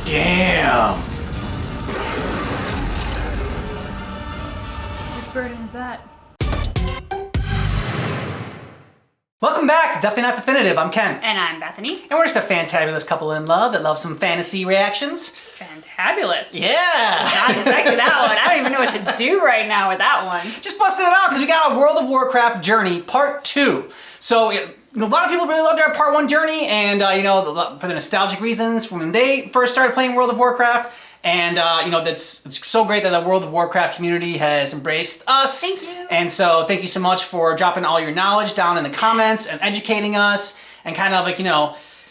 Damn. Which burden is that? Welcome back to Definitely Not Definitive. I'm Ken. And I'm Bethany. And we're just a fantabulous couple in love that love some fantasy reactions. Fantabulous. Yeah. Not expecting that one. I don't even know what to do right now with that one. Just busting it out because we got a World of Warcraft journey part 2. So a lot of people really loved our part 1 journey, and for the nostalgic reasons from when they first started playing World of Warcraft. And it's so great that the World of Warcraft community has embraced us. Thank you. And so thank you so much for dropping all your knowledge down in the comments and educating us and kind of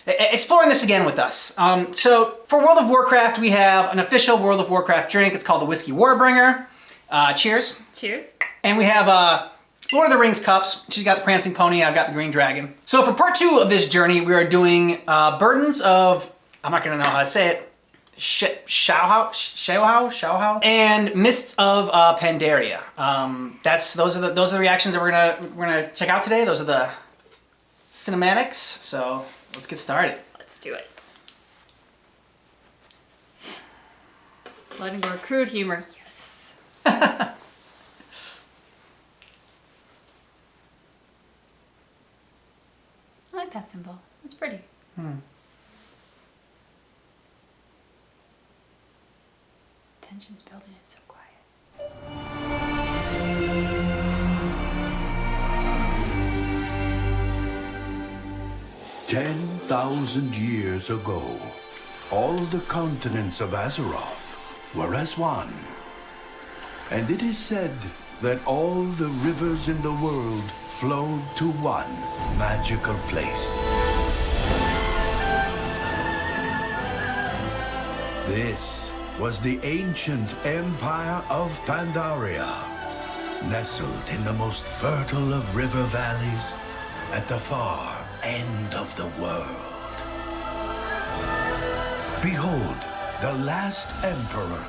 exploring this again with us. So for World of Warcraft, we have an official World of Warcraft drink. It's called the Whiskey Warbringer. Cheers. Cheers. And we have Lord of the Rings cups. She's got the prancing pony. I've got the green dragon. So for part 2 of this journey, we are doing burdens of, I'm not going to know how to say it, Shaohao, and Mists of Pandaria. Those are the reactions that we're gonna check out today. Those are the cinematics. So let's get started. Let's do it. Blood and gore, crude humor. Yes. I like that symbol. It's pretty. Tension's building. It's so quiet. 10,000 years ago, all the continents of Azeroth were as one. And it is said that all the rivers in the world flowed to one magical place. This was the ancient empire of Pandaria, nestled in the most fertile of river valleys at the far end of the world. Behold, the last emperor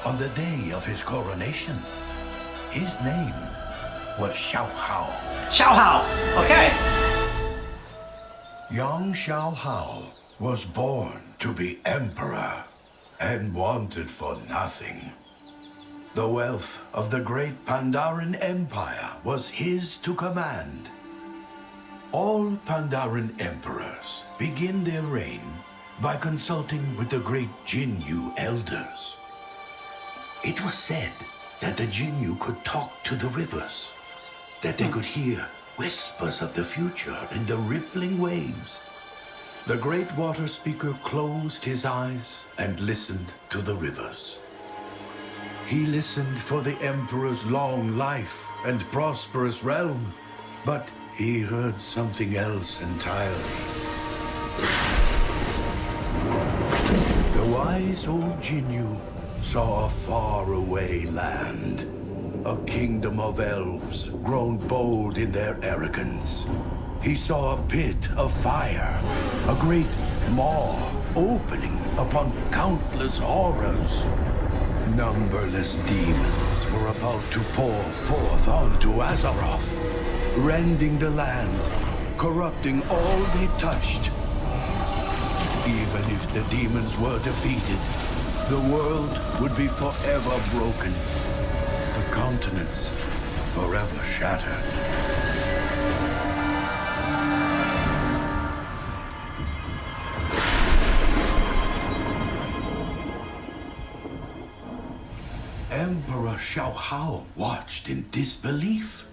on the day of his coronation. His name was Shaohao. Shaohao. Okay. Young Shaohao was born to be emperor and wanted for nothing. The wealth of the great Pandaren Empire was his to command. All Pandaren emperors begin their reign by consulting with the great Jinyu elders. It was said that the Jinyu could talk to the rivers, that they could hear whispers of the future in the rippling waves. The great water speaker closed his eyes and listened to the rivers. He listened for the emperor's long life and prosperous realm, but he heard something else entirely. The wise old Jinyu saw a faraway land, a kingdom of elves grown bold in their arrogance. He saw a pit of fire, a great maw opening upon countless horrors. Numberless demons were about to pour forth onto Azeroth, rending the land, corrupting all they touched. Even if the demons were defeated, the world would be forever broken, the continents forever shattered. Emperor Shaohao watched in disbelief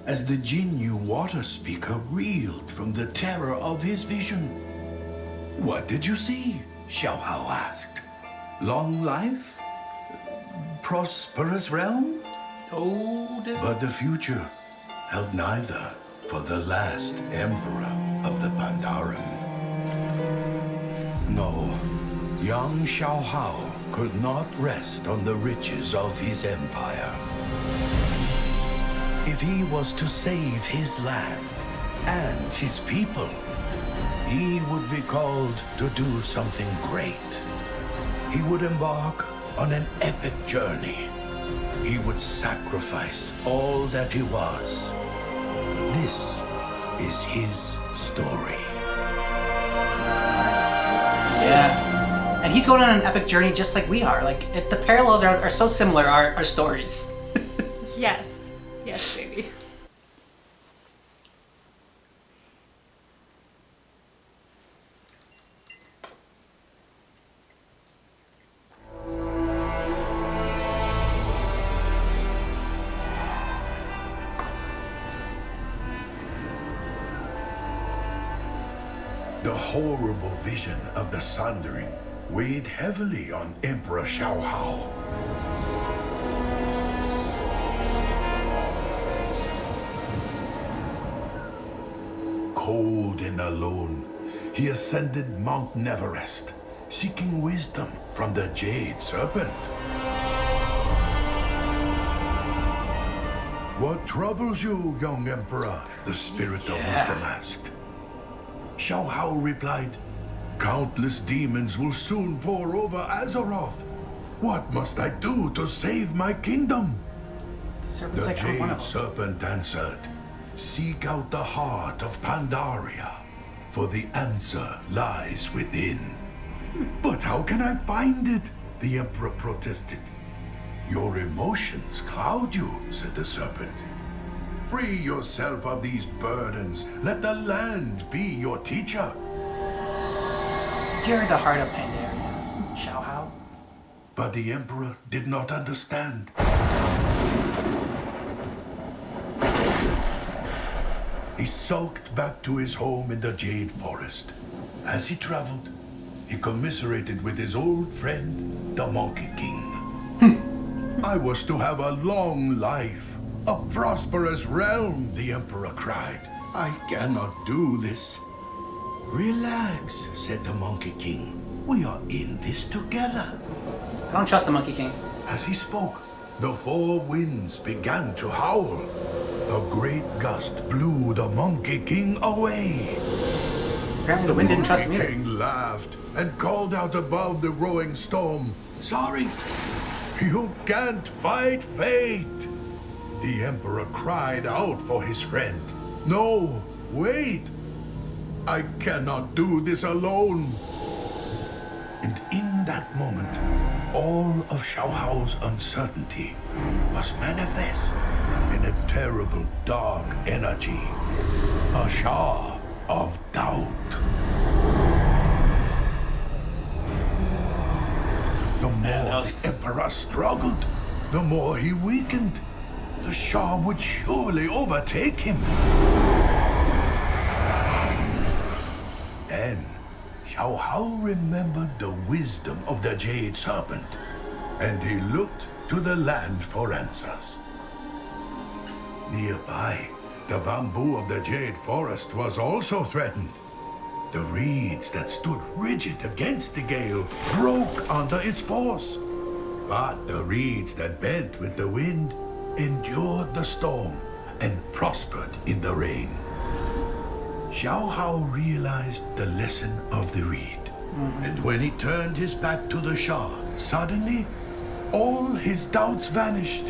as the Jinyu water speaker reeled from the terror of his vision. "What did you see?" Shaohao asked. "Long life? Prosperous realm?" But the future held neither for the last emperor of the Pandaren. No, young Shaohao could not rest on the riches of his empire. If he was to save his land and his people, he would be called to do something great. He would embark on an epic journey. He would sacrifice all that he was. This is his story. Yeah. And he's going on an epic journey just like we are. Like, the parallels are so similar, our stories. Yes. Yes, baby. The horrible vision of the Sundering weighed heavily on Emperor Shaohao. Cold and alone, he ascended Mount Neverest, seeking wisdom from the Jade Serpent. What troubles you, young Emperor? The spirit of wisdom asked. Shaohao replied, countless demons will soon pour over Azeroth. What must I do to save my kingdom? Serpent's The like, I'm one Jade of them. Serpent answered, seek out the heart of Pandaria, for the answer lies within. But how can I find it? The Emperor protested. Your emotions cloud you, said the Serpent. Free yourself of these burdens. Let the land be your teacher. You're the heart of Pandaria, Shaohao. But the Emperor did not understand. He sulked back to his home in the Jade Forest. As he traveled, he commiserated with his old friend, the Monkey King. I was to have a long life. A prosperous realm, the Emperor cried. I cannot do this. Relax, said the Monkey King. We are in this together. I don't trust the Monkey King. As he spoke, the four winds began to howl. A great gust blew the Monkey King away. Apparently the wind didn't trust him Monkey either. King laughed and called out above the roaring storm. Sorry, you can't fight fate. The Emperor cried out for his friend. No, wait! I cannot do this alone. And in that moment, all of Shaohao's uncertainty was manifest in a terrible dark energy, a Shah of doubt. The more the Emperor struggled, the more he weakened. The Shah would surely overtake him. Then, Shaohao remembered the wisdom of the Jade Serpent, and he looked to the land for answers. Nearby, the bamboo of the Jade Forest was also threatened. The reeds that stood rigid against the gale broke under its force. But the reeds that bent with the wind endured the storm and prospered in the rain. Shaohao realized the lesson of the reed. And when he turned his back to the Shah, suddenly all his doubts vanished.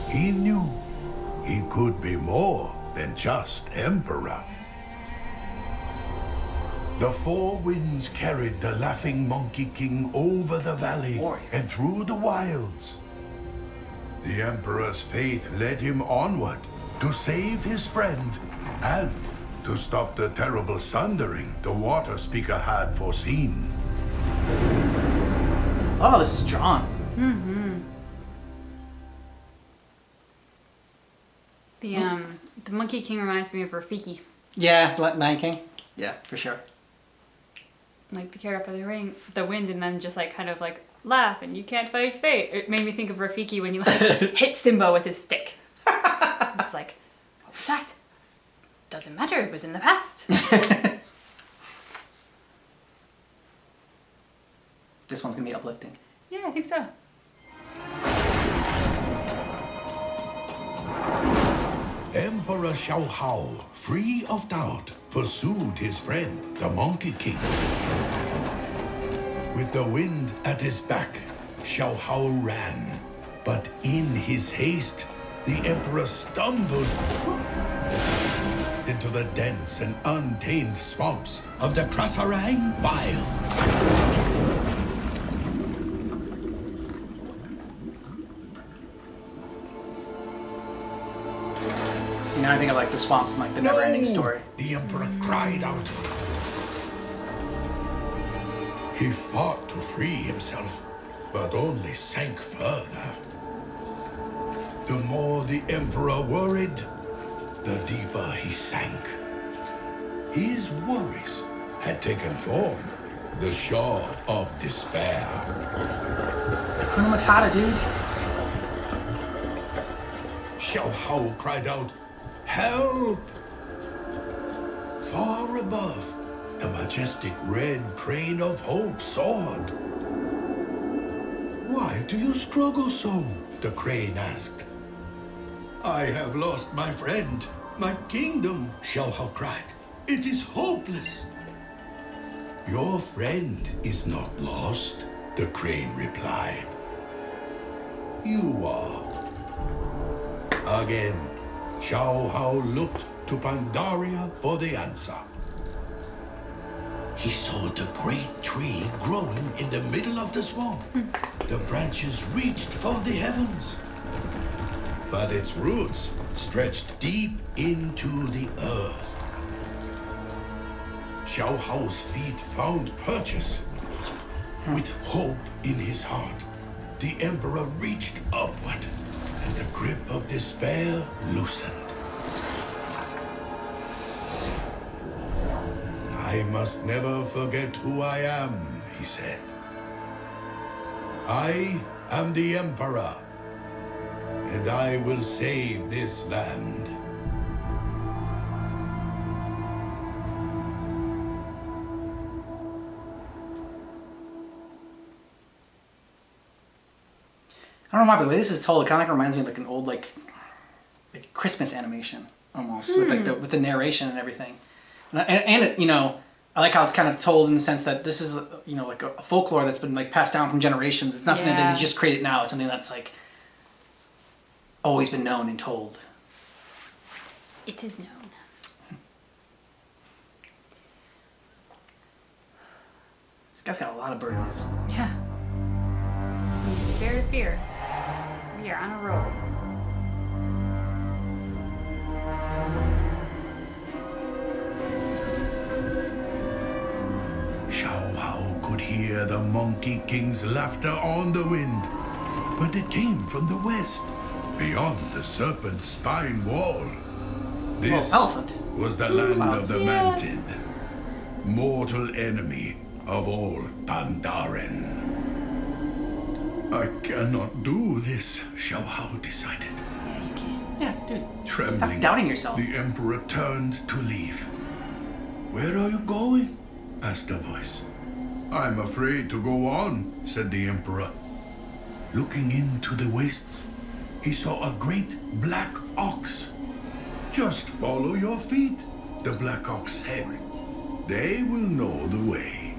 He knew he could be more than just Emperor. The four winds carried the laughing Monkey King over the valley and through the wilds. The Emperor's faith led him onward to save his friend and to stop the terrible sundering the Water Speaker had foreseen. Oh, this is drawn. The Monkey King reminds me of Rafiki. Yeah, Lion King. Yeah, for sure. Like, be careful of the wind, and then just like kind of like laugh, and you can't fight fate. It made me think of Rafiki when you like hit Simba with his stick. It's like, what was that? Doesn't matter, it was in the past. This one's gonna be uplifting. Yeah, I think so. Emperor Shaohao, free of doubt, pursued his friend, the Monkey King. With the wind at his back, Shaohao ran. But in his haste, the Emperor stumbled into the dense and untamed swamps of the Krasarang Wilds. Now I think of like the swamps and like the never-ending story. The Emperor cried out. He fought to free himself, but only sank further. The more the Emperor worried, the deeper he sank. His worries had taken form, the Shaw of Despair. Hakuna Matata, dude. Shaohao cried out, "Help!" Far above, the majestic red crane of hope soared. "Why do you struggle so?" the crane asked. "I have lost my friend, my kingdom," Shaohao cried. "It is hopeless." "Your friend is not lost," the crane replied. "You are." Again, Shaohao looked to Pandaria for the answer. He saw the great tree growing in the middle of the swamp. The branches reached for the heavens, but its roots stretched deep into the earth. Shaohao's feet found purchase. With hope in his heart, the Emperor reached upward, and the grip of despair loosened. "I must never forget who I am," he said. "I am the Emperor, and I will save this land." I don't know why, but the way this is told, it kind of like reminds me of like an old like Christmas animation almost with like with the narration and everything. And it, you know, I like how it's kind of told in the sense that this is, you know, like a folklore that's been like passed down from generations. It's not something that they just created now. It's something that's like always been known and told. It is known. This guy's got a lot of burdens. Yeah. From despair to fear. We are on a roll. Shaohao could hear the Monkey King's laughter on the wind, but it came from the west, beyond the Serpent's spine wall. This elephant. was the land of the Yeah. Mantid, mortal enemy of all Pandaren. "I cannot do this," Shaohao decided. Yeah, you can. Yeah, dude. Trembling, Stop doubting yourself. the Emperor turned to leave. "Where are you going?" asked a voice. "I'm afraid to go on," said the Emperor. Looking into the wastes, he saw a great black ox. "Just follow your feet," the black ox said. "They will know the way."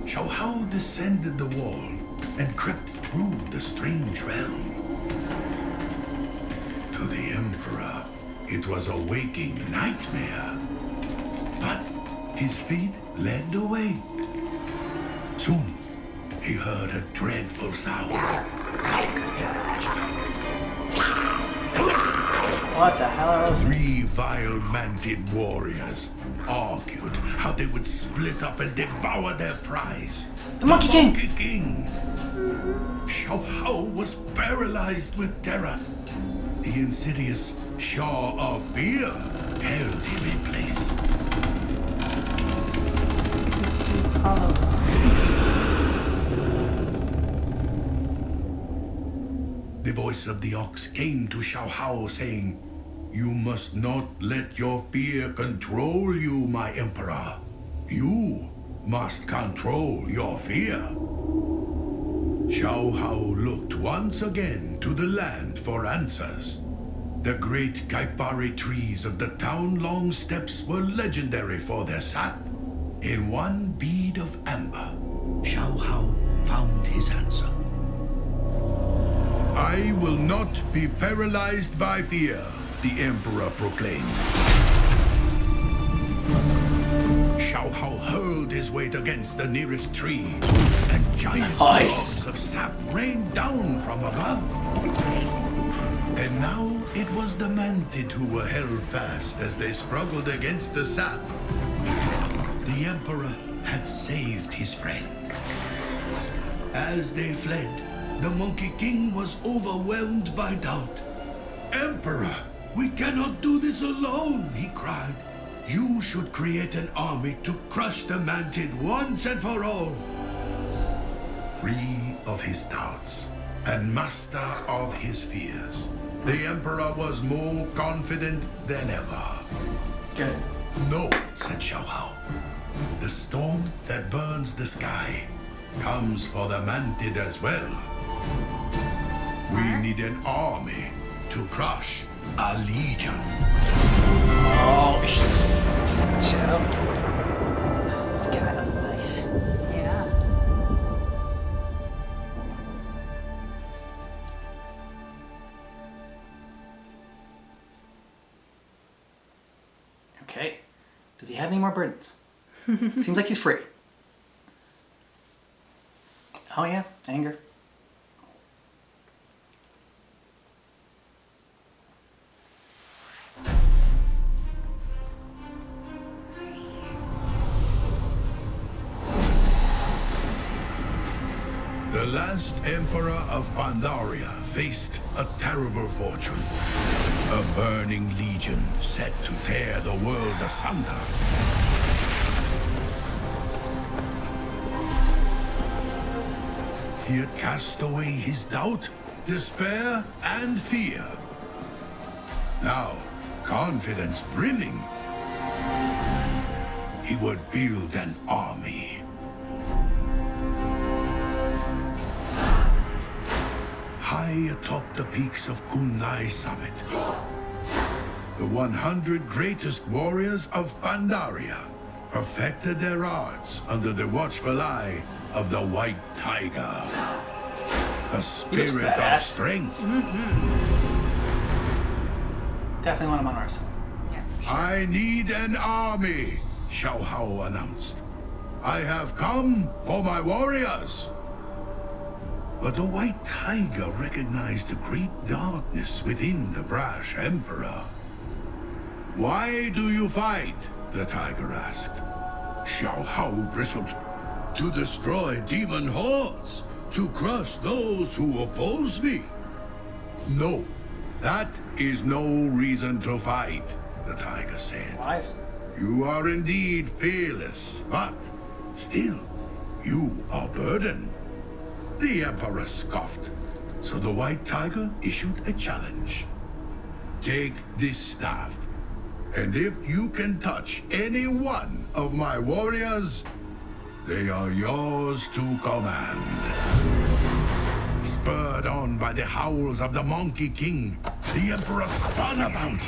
Shaohao descended the wall and crept through the strange realm. To the Emperor, it was a waking nightmare. But his feet led the way. Soon, he heard a dreadful sound. What the hell are those? 3 vile Mantid warriors argued how they would split up and devour their prize. The Monkey King! Monkey King! Shaohao was paralyzed with terror. The insidious Shaw of Fear held him in place. This is hollow. The voice of the ox came to Shaohao saying, "You must not let your fear control you, my Emperor. You must control your fear." Shaohao looked once again to the land for answers. The great Kaipari trees of the town-long steppes were legendary for their sap. In one bead of amber, Shaohao found his answer. "I will not be paralyzed by fear," the Emperor proclaimed. Shaohao hurled his weight against the nearest tree, and giant Nice. blocks of sap rained down from above. And now it was the Mantid who were held fast as they struggled against the sap. The Emperor had saved his friend. As they fled, the Monkey King was overwhelmed by doubt. "Emperor, we cannot do this alone," he cried. "You should create an army to crush the Mantid once and for all." Free of his doubts and master of his fears, the Emperor was more confident than ever. Good. "No," said Shaohao. "The storm that burns the sky comes for the Mantid as well. We need an army to crush a legion." Oh, Shadow. This guy looks nice. Yeah. Okay. Does he have any more burdens? Seems like he's free. Oh yeah, anger. The last Emperor of Pandaria faced a terrible fortune. A burning legion set to tear the world asunder. He had cast away his doubt, despair, and fear. Now, confidence brimming, he would build an army. High atop the peaks of Kunlai Summit, the 100 greatest warriors of Pandaria perfected their arts under the watchful eye of the White Tiger. A spirit of badass. strength. Definitely want him on our side. Yeah. "I need an army," Shaohao announced. "I have come for my warriors." But the White Tiger recognized the great darkness within the brash Emperor. "Why do you fight?" the Tiger asked. Shaohao bristled. "To destroy demon hordes, to crush those who oppose me." "No, that is no reason to fight," the Tiger said. Wise. "You are indeed fearless, but still, you are burdened." The Emperor scoffed, so the White Tiger issued a challenge. "Take this staff, and if you can touch any one of my warriors, they are yours to command." Spurred on by the howls of the Monkey King, the Emperor spun about,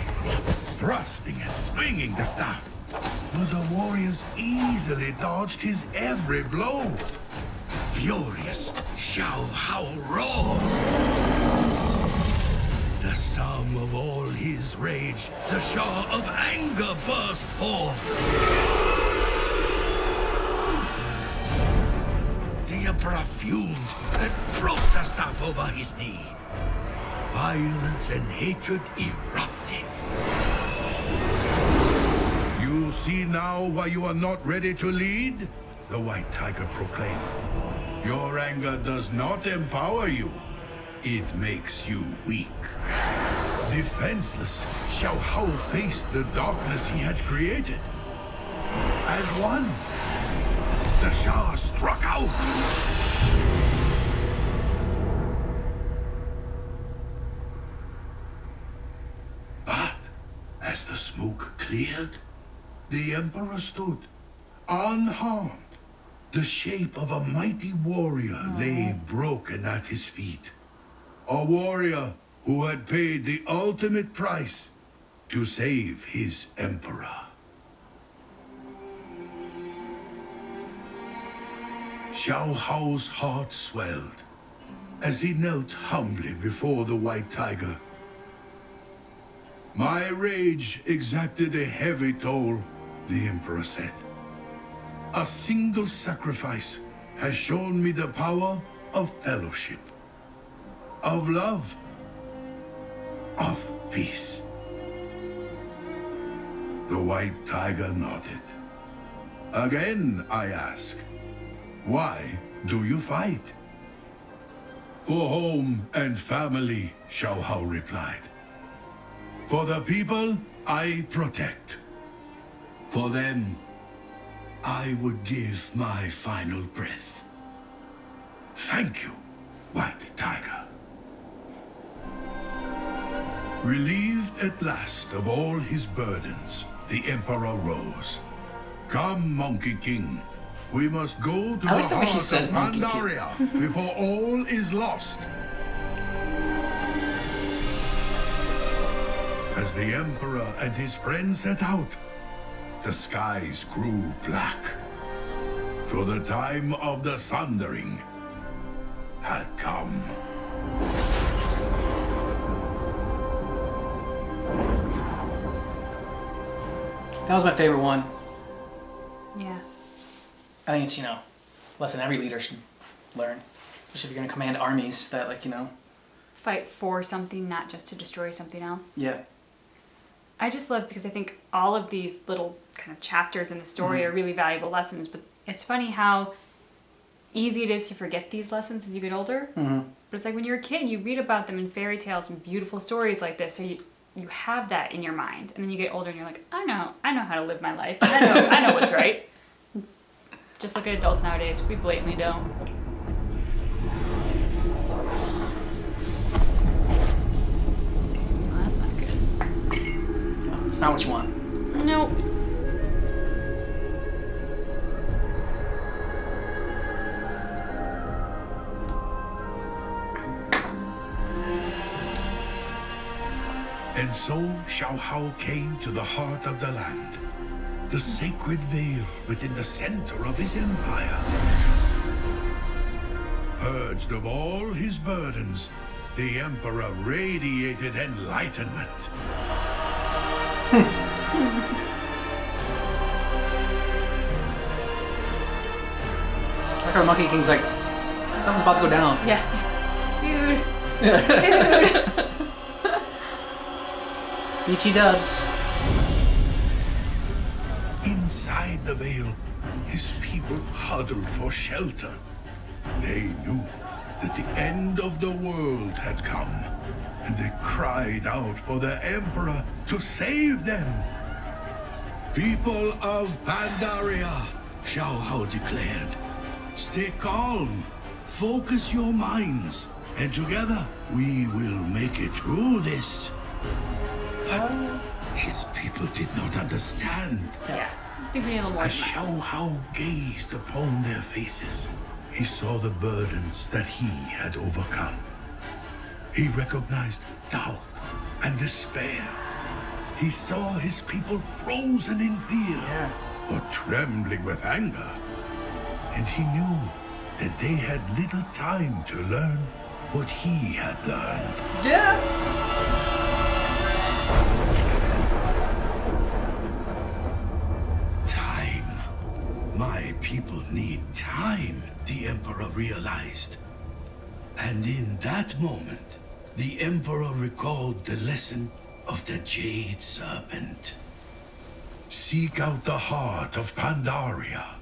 thrusting and swinging the staff. But the warriors easily dodged his every blow. Furious, Shaohao roared. The sum of all his rage, the Shah of anger burst forth. The Emperor fumed and broke the staff over his knee. Violence and hatred erupted. "You see now why you are not ready to lead?" the White Tiger proclaimed. "Your anger does not empower you. It makes you weak." Defenseless, Shaohao faced the darkness he had created. As one, the Shah struck out. But as the smoke cleared, the Emperor stood, unharmed. The shape of a mighty warrior lay broken at his feet. A warrior who had paid the ultimate price to save his Emperor. Shaohao's heart swelled as he knelt humbly before the White Tiger. "My rage exacted a heavy toll," the Emperor said. "A single sacrifice has shown me the power of fellowship, of love. of peace. The white tiger nodded. Again, I ask, why do you fight? For home and family, Shaohao replied. For the people I protect. For them, I would give my final breath. Thank you, White Tiger. Relieved at last of all his burdens, the Emperor rose. Come, Monkey King. We must go to I like the the way he heart says of Monkey King. Pandaria before all is lost. As the Emperor and his friends set out, the skies grew black. For the time of the Sundering had come. That was my favorite one. Yeah. I think it's, you know, a lesson every leader should learn. Especially if you're going to command armies that, like, you know. Fight for something, not just to destroy something else. Yeah. I just love, because I think all of these little kind of chapters in the story are really valuable lessons, but it's funny how easy it is to forget these lessons as you get older. But it's like when you're a kid, you read about them in fairy tales and beautiful stories like this, so you have that in your mind, and then you get older and you're like, I know how to live my life. I know what's right. Just look at adults nowadays. We blatantly don't. Well, that's not good. No, it's not what you want. Nope. And so Shaohao came to the heart of the land, the sacred veil within the center of his empire. Purged of all his burdens, the Emperor radiated enlightenment. Like our Monkey King's like, something's about to go down. Yeah. Dude. BT dubs. Inside the veil, his people huddled for shelter. They knew that the end of the world had come, and they cried out for the Emperor to save them. People of Pandaria, Shaohao declared, stay calm, focus your minds, and together we will make it through this. But his people did not understand. Yeah. I think we need a little more As than that. Shaohao gazed upon their faces, he saw the burdens that he had overcome. He recognized doubt and despair. He saw his people frozen in fear or trembling with anger. And he knew that they had little time to learn what he had learned. Yeah. My people need time, the Emperor realized. And in that moment, the Emperor recalled the lesson of the Jade Serpent. Seek out the heart of Pandaria,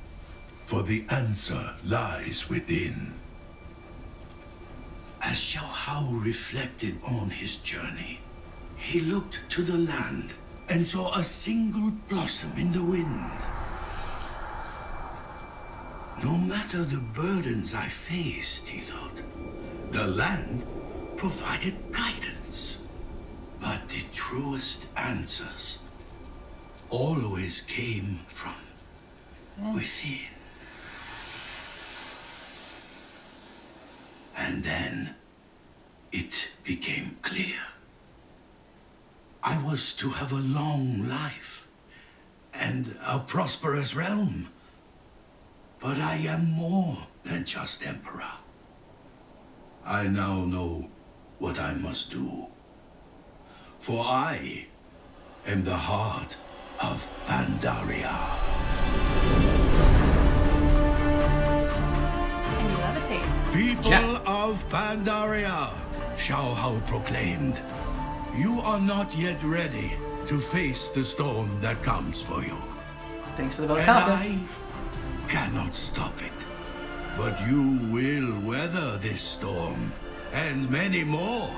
for the answer lies within. As Shaohao reflected on his journey, he looked to the land and saw a single blossom in the wind. No matter the burdens I faced, he thought, the land provided guidance. But the truest answers always came from within. And then it became clear. I was to have a long life and a prosperous realm. But I am more than just Emperor. I now know what I must do. For I am the heart of Pandaria. And you levitate. People of Pandaria, Shaohao proclaimed, You are not yet ready to face the storm that comes for you. Thanks for the vote of And confidence. I cannot stop it. But you will weather this storm, and many more.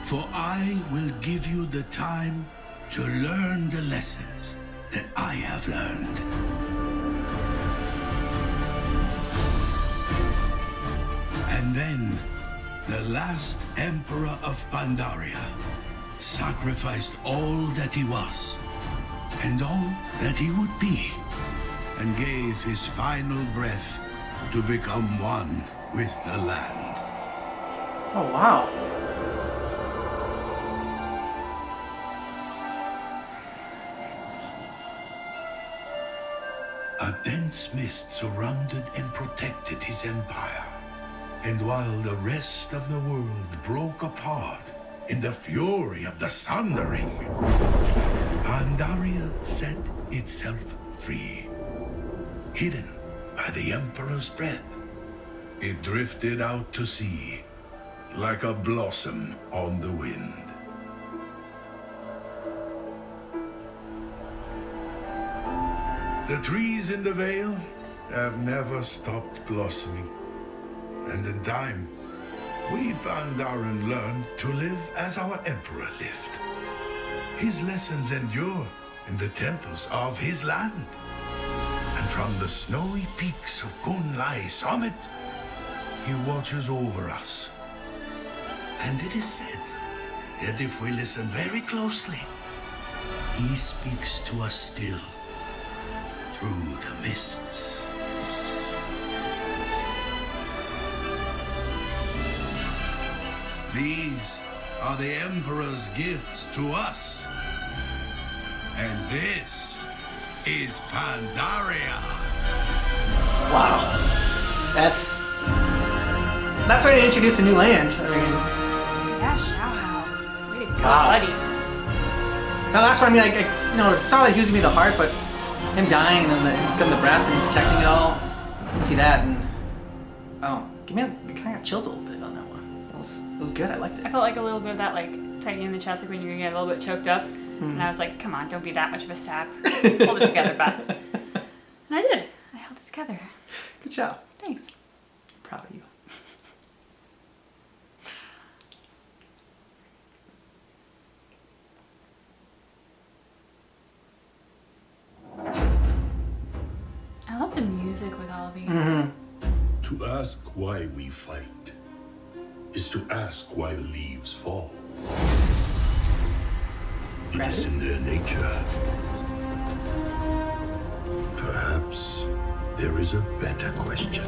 For I will give you the time to learn the lessons that I have learned. And then, the last Emperor of Pandaria sacrificed all that he was, and all that he would be, and gave his final breath to become one with the land. Oh, wow. A dense mist surrounded and protected his empire. And while the rest of the world broke apart in the fury of the Sundering, Pandaria set itself free. Hidden by the Emperor's breath, it drifted out to sea like a blossom on the wind. The trees in the Vale have never stopped blossoming. And in time, we Pandaren learned to live as our Emperor lived. His lessons endure in the temples of his land. And from the snowy peaks of Kunlai Summit, he watches over us. And it is said that if we listen very closely, he speaks to us still through the mists. These are the Emperor's gifts to us. And this is Pandaria. Wow. That's why they introduced a new land. I mean, Yeah, Shaohao. Way to go, Wow. buddy. that last one, I mean, I saw that he was gonna be the heart, but him dying and then the breath and protecting it all, I can see that. And it kind of got chills a little bit on that one. It was good. I liked I it. felt like a little bit of that, like, tightening in the chest, like when you're gonna get a little bit choked up. And I was like, come on, don't be that much of a sap. Hold it together, Beth. And I did. I held it together. Good job. Thanks. Proud of you. I love the music with all of these. To ask why we fight is to ask why the leaves fall. It is in their nature. Perhaps there is a better question.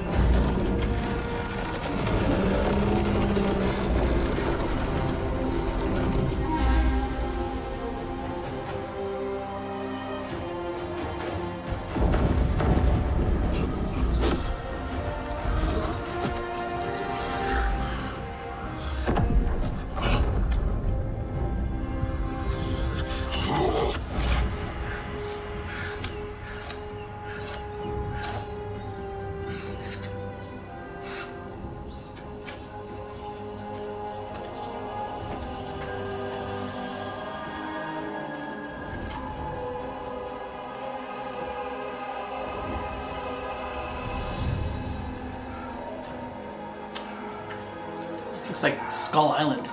This looks like Skull Island.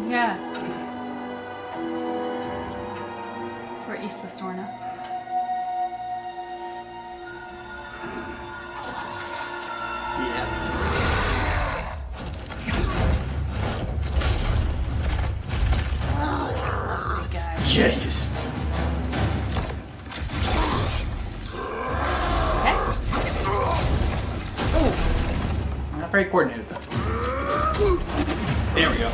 Yeah. Or East Listorna. Yeah. Guys. Yes. Okay. Not very coordinated though. There we go.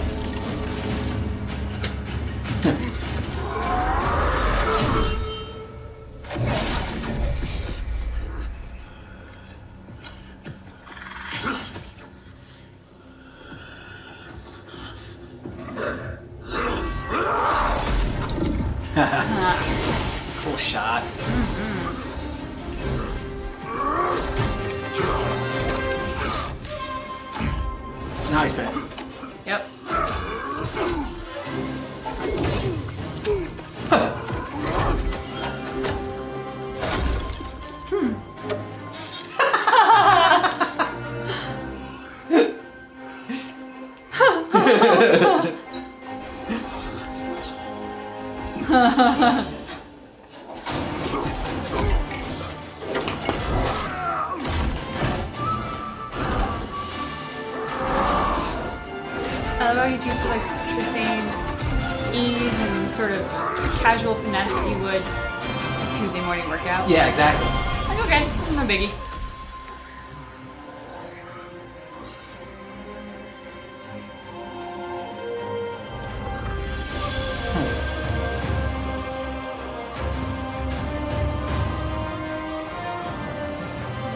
Cool shot. Now he's pissed. Yep. I love how you choose like the same ease and sort of casual finesse that you would a Tuesday morning workout. Yeah, exactly. Like, okay, no biggie.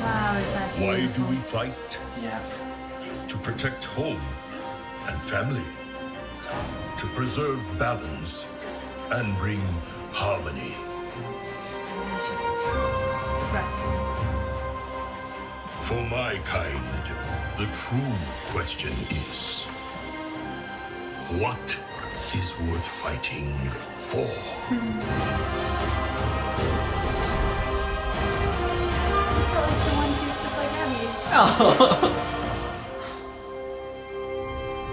Wow, is that Why beautiful. do we fight? Yeah. To protect home and family. To preserve balance and bring harmony. It's just breathtaking. For my kind, the true question is, what is worth fighting for? But like the one who's just like Abby. Oh.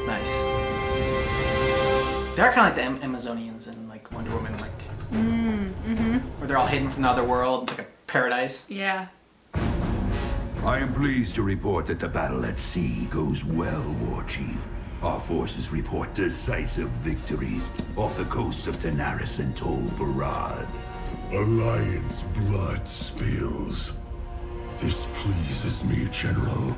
Nice. They're kind of like the Amazonians in like Wonder Woman, like where they're all hidden from the other world. It's like a paradise. Yeah. I am pleased to report that the battle at sea goes well, War Chief. Our forces report decisive victories off the coasts of Daenerys and Tol Barad. Alliance blood spills. This pleases me, General.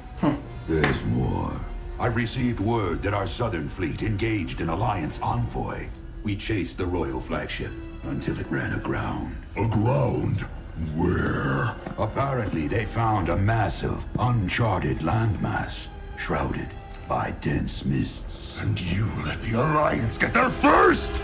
There's more. I've received word that our southern fleet engaged an Alliance envoy. We chased the royal flagship until it ran aground. Aground? Where? Apparently, they found a massive, uncharted landmass, shrouded by dense mists. And you let the Alliance get there first!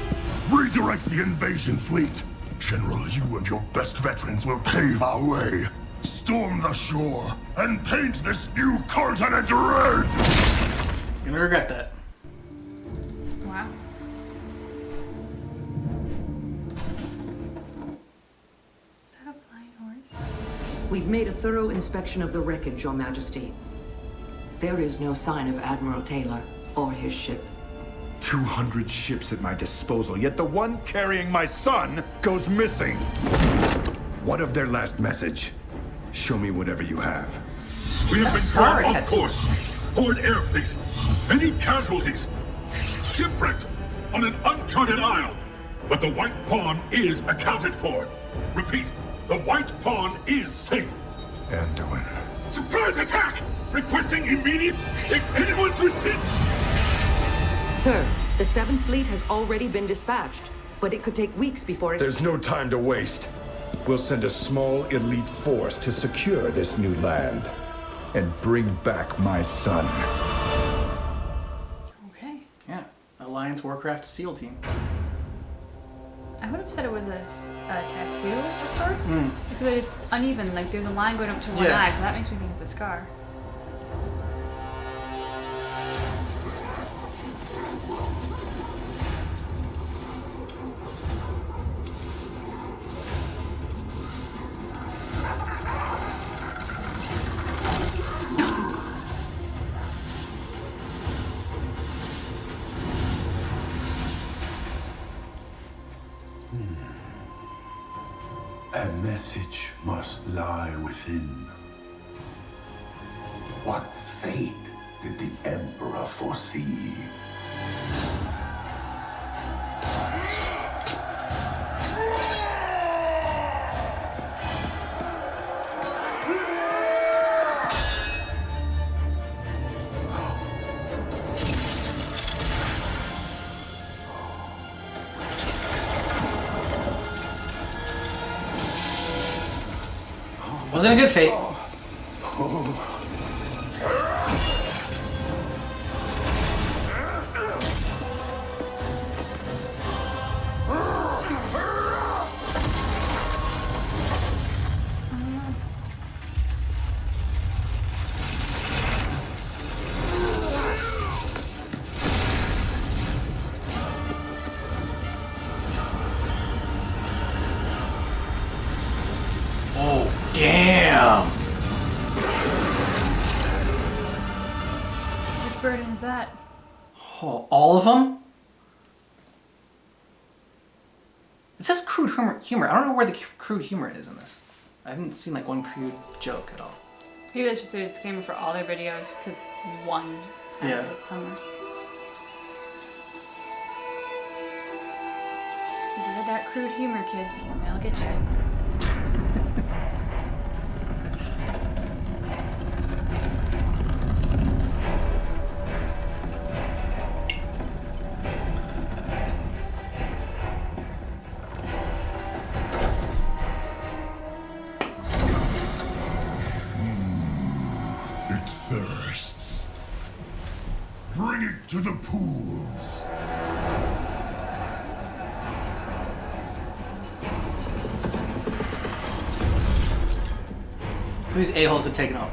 Redirect the invasion fleet. General, you and your best veterans will pave our way. Storm the shore and paint this new continent red! You're gonna regret that. Wow. Is that a flying horse? We've made a thorough inspection of the wreckage, Your Majesty. There is no sign of Admiral Taylor or his ship. 200 ships at my disposal, yet the one carrying my son goes missing. What of their last message? Show me whatever you have. We have been Star thrown off tattoo. course. Horde air fleet. Many casualties. Shipwrecked on an uncharted isle. But the White Pawn is accounted for. Repeat, the White Pawn is safe. Anduin. Surprise attack! Requesting immediate, if anyone's received. Sir, the 7th Fleet has already been dispatched, but it could take weeks before it... There's no time to waste. We'll send a small elite force to secure this new land and bring back my son. Okay. Yeah. Alliance Warcraft SEAL team. I would have said it was a tattoo of sorts. So that it's uneven, like there's a line going up to one Yeah. eye, so that makes me think it's a scar. A message must lie within. What fate did the Emperor foresee? Wasn't a good fate. Oh, damn. Which burden is that? Oh, all of them? It says crude humor. I don't know where the crude humor is in this. I haven't seen like one crude joke at all. Maybe that's just the disclaimer for all their videos, because one has Yeah. it somewhere. with that crude humor, kids. They'll get you. It thirsts. Bring it to the pools. So these a-holes have taken over.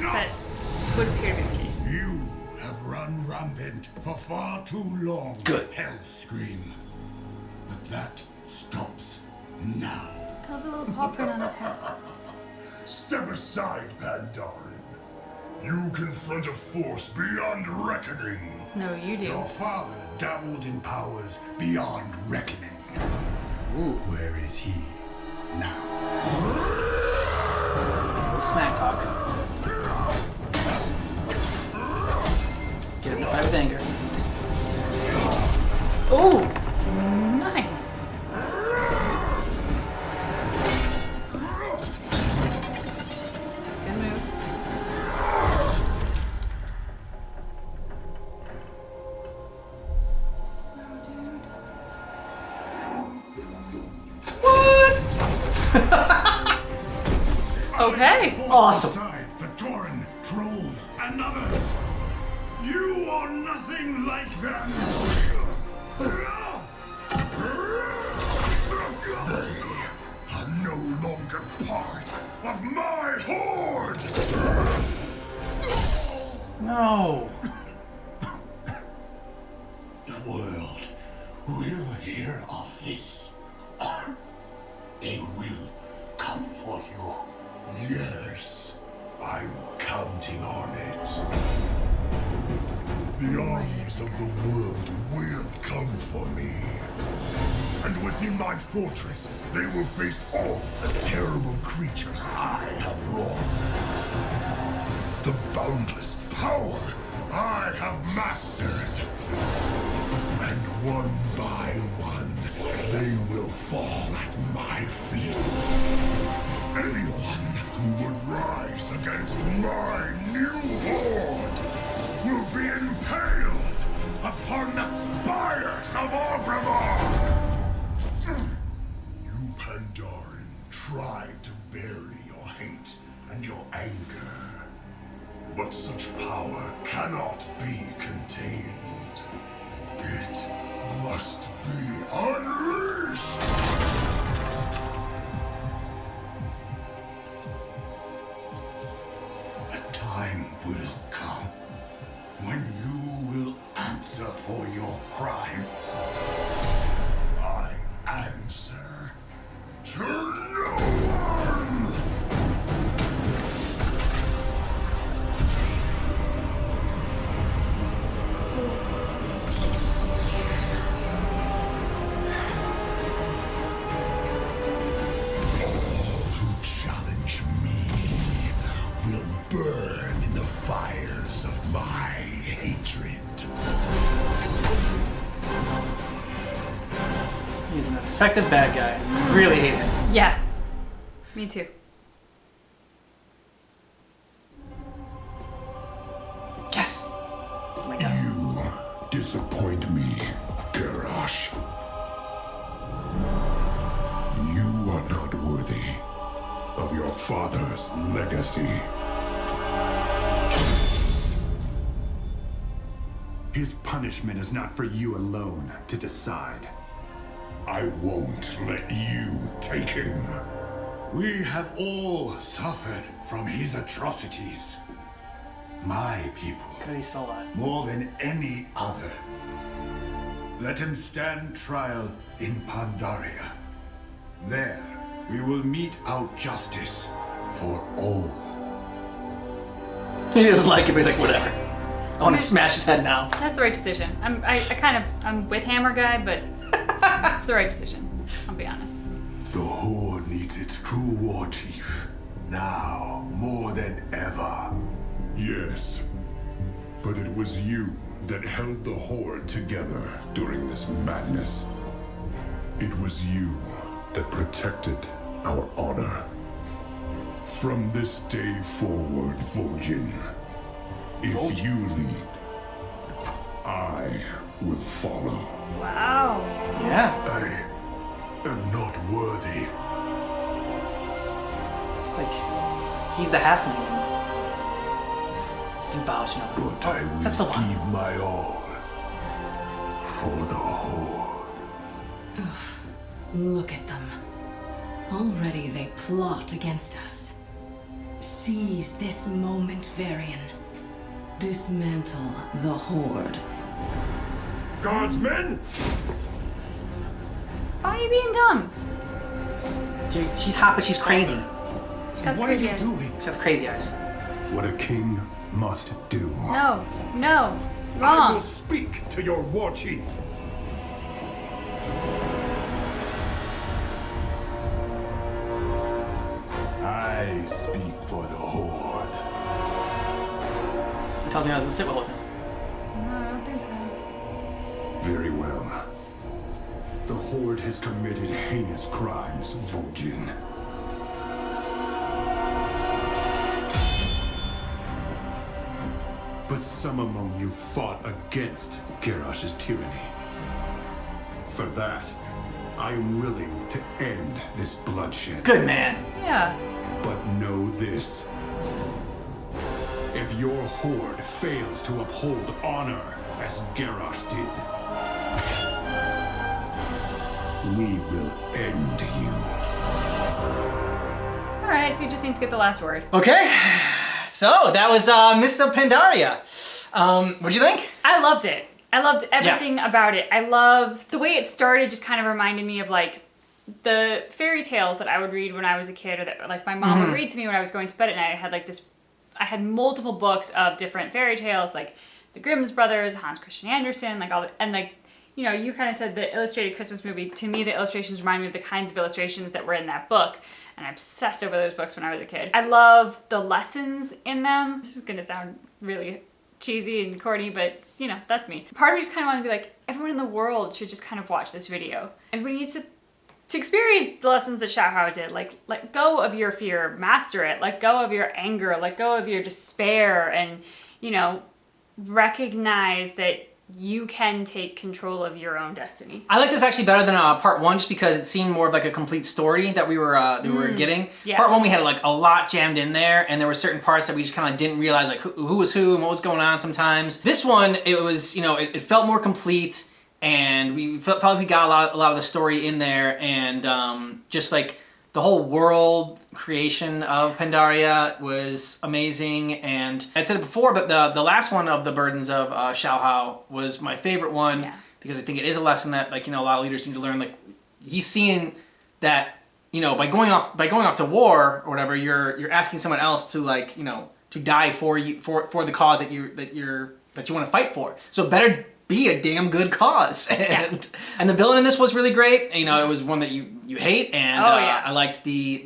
That would appear to be the case. You have run rampant for far too long. Good. Hellscream. But that stops now. I have a little paw print on his head. Step aside, Pandarin. You confront a force beyond reckoning. No, you do. Your father dabbled in powers beyond reckoning. Ooh. Where is he now? Little smack talk. Get him to fight with anger. Oh, nice. Good move. Okay. Awesome. Aside, the Tauren, trolls, and others. You are nothing like them. They are no longer part of my horde. No. The world will hear of this. They will come for you. Yes, I'm counting on it. The armies of the world will come for me. And within my fortress, they will face all the terrible creatures I have wrought. The boundless power I have mastered. And one by one, they will fall at my feet. Anyone who would rise against my new horde will be impaled upon the spires of Ogrimmar! You, Pandarin, tried to bury your hate and your anger. But such power cannot be contained. It must be unleashed! A time will come when you will answer for your crimes. I answer to no one! All who challenge me will burn in the fires of my hatred. He's an effective bad guy. Really hate him. Yeah. Me too. Yes. Oh my god. You disappoint me, Garrosh. You are not worthy of your father's legacy. His punishment is not for you alone to decide. I won't let you take him. We have all suffered from his atrocities. My people, God, he's still alive. more than any other. Let him stand trial in Pandaria. There, we will mete out justice for all. He doesn't like it, but he's like, whatever. I want to smash his head now. That's the right decision. I'm with Hammer Guy, but it's the right decision. I'll be honest. The Horde needs its true war chief. Now, more than ever. Yes, but it was you that held the Horde together during this madness. It was you that protected our honor. From this day forward, Vol'jin, if you lead, I will follow. Wow. Yeah. I am not worthy. It's like he's the halfling. You bow to no one. But I will That's the one. give my all for the Horde. Look at them. Already they plot against us. Seize this moment, Varian. Dismantle the Horde. Guardsmen! Why are you being dumb? Dude, she's hot, but she's crazy. She's got the What are crazy you eyes. doing? She's got the crazy eyes. What a king must do. No, no, I will wrong. speak to your war chief. I speak for the Horde. He tells me how doesn't sit well with him. No, I don't think so. Very well. The Horde has committed heinous crimes, Vol'jin. But some among you fought against Garrosh's tyranny. For that, I am willing to end this bloodshed. Good man. Yeah. But know this. If your Horde fails to uphold honor as Garrosh did, we will end you. Alright, so you just need to get the last word. Okay. So that was Mists of Pandaria. What'd you think? I loved it. I loved everything about it. I loved the way it started, just kind of reminded me of like the fairy tales that I would read when I was a kid, or that like my mom would read to me when I was going to bed at night. I had multiple books of different fairy tales, like the Grimm's brothers, Hans Christian Andersen, like all the, and like, you know, you kind of said the illustrated Christmas movie. To me, the illustrations remind me of the kinds of illustrations that were in that book. And I obsessed over those books when I was a kid. I love the lessons in them. This is gonna sound really cheesy and corny, but you know, that's me. Part of me just kind of wanted to be like, everyone in the world should just kind of watch this video. Everybody needs to experience the lessons that Shaohao did. Like, let go of your fear, master it. Let go of your anger, let go of your despair, and, you know, recognize that you can take control of your own destiny. I like this actually better than part one, just because it seemed more of like a complete story that we were getting. Yeah. Part one, we had like a lot jammed in there, and there were certain parts that we just kind of didn't realize like who was who and what was going on sometimes. This one, it was, you know, it felt more complete, and we felt like we got a lot of the story in there, and just like the whole world creation of Pandaria was amazing. And I'd said it before, but the last one of the Burdens of Shaohao was my favorite one, because I think it is a lesson that, like, you know, a lot of leaders need to learn. Like, he's seeing that, you know, by going off to war or whatever, you're asking someone else to, like, you know, to die for you for the cause that you want to fight for. So better be a damn good cause. And the villain in this was really great. You know, it was one that you hate, and I liked the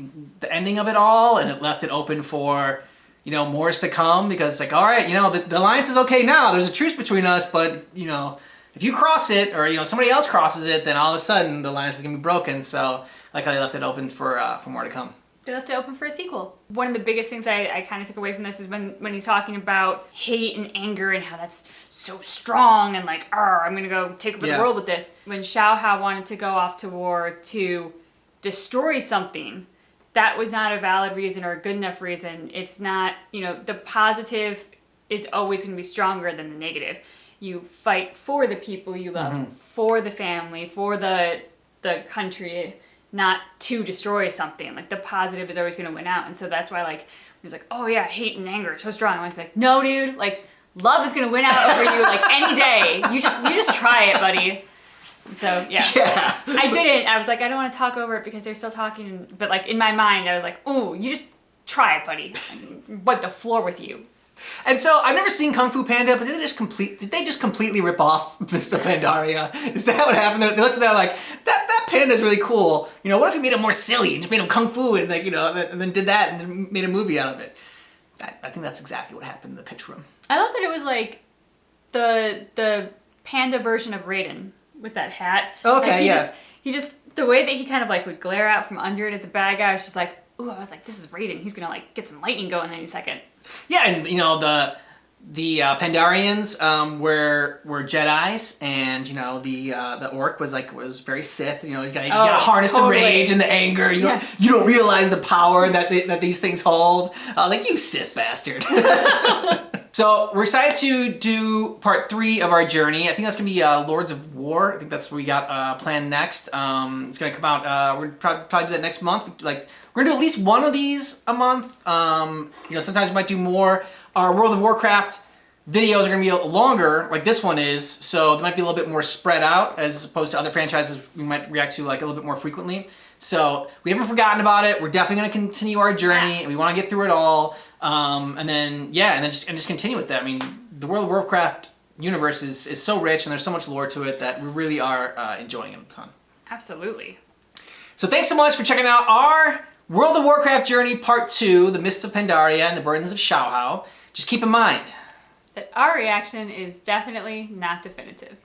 ending of it all, and it left it open for, you know, more's to come, because it's like, all right, you know, the alliance is okay now. There's a truce between us, but, you know, if you cross it, or, you know, somebody else crosses it, then all of a sudden the alliance is gonna be broken. So I like how they left it open for more to come. They left it open for a sequel. One of the biggest things I kind of took away from this is when he's talking about hate and anger and how that's so strong and like, I'm gonna go take over the world with this. When Shaohao wanted to go off to war to destroy something, that was not a valid reason or a good enough reason. It's not, you know, the positive is always gonna be stronger than the negative. You fight for the people you love, for the family, for the country, not to destroy something. Like, the positive is always going to win out. And so that's why, like, he's like, oh yeah, hate and anger are so strong. I'm like, no, dude, like, love is going to win out over you, like, any day. You just try it, buddy. And so yeah. I didn't. I was like, I don't want to talk over it because they're still talking. But like, in my mind, I was like, ooh, you just try it, buddy. Wipe the floor with you. And so I've never seen Kung Fu Panda, but did they just completely rip off Mr. Pandaria? Is that what happened? They looked at that like, that panda's really cool. You know, what if we made him more silly and just made him Kung Fu and, like, you know, and then did that and then made a movie out of it? I think that's exactly what happened in the pitch room. I love that it was like the panda version of Raiden with that hat. Okay, like yeah. He just the way that he kind of like would glare out from under it at the bad guy, I was just like, ooh, I was like, this is Raiden. He's gonna like get some lightning going any second. Yeah, and you know the Pandarians were Jedis, and you know the orc was very Sith. You know, you gotta harness totally. the rage and the anger. You don't realize the power that these things hold. Like, you Sith bastard. So we're excited to do part 3 of our journey. I think that's gonna be Lords of War. I think that's what we got planned next. It's gonna come out. We're probably do that next month. Like, we're gonna do at least one of these a month. You know, sometimes we might do more. Our World of Warcraft videos are gonna be longer, like this one is, so they might be a little bit more spread out as opposed to other franchises we might react to like a little bit more frequently. So we haven't forgotten about it. We're definitely gonna continue our journey, and we want to get through it all. And then just continue with that. I mean, the World of Warcraft universe is so rich, and there's so much lore to it that we really are enjoying it a ton. Absolutely. So thanks so much for checking out our World of Warcraft journey part 2, the Mists of Pandaria and the Burdens of Shaohao. Just keep in mind That our reaction is definitely not definitive.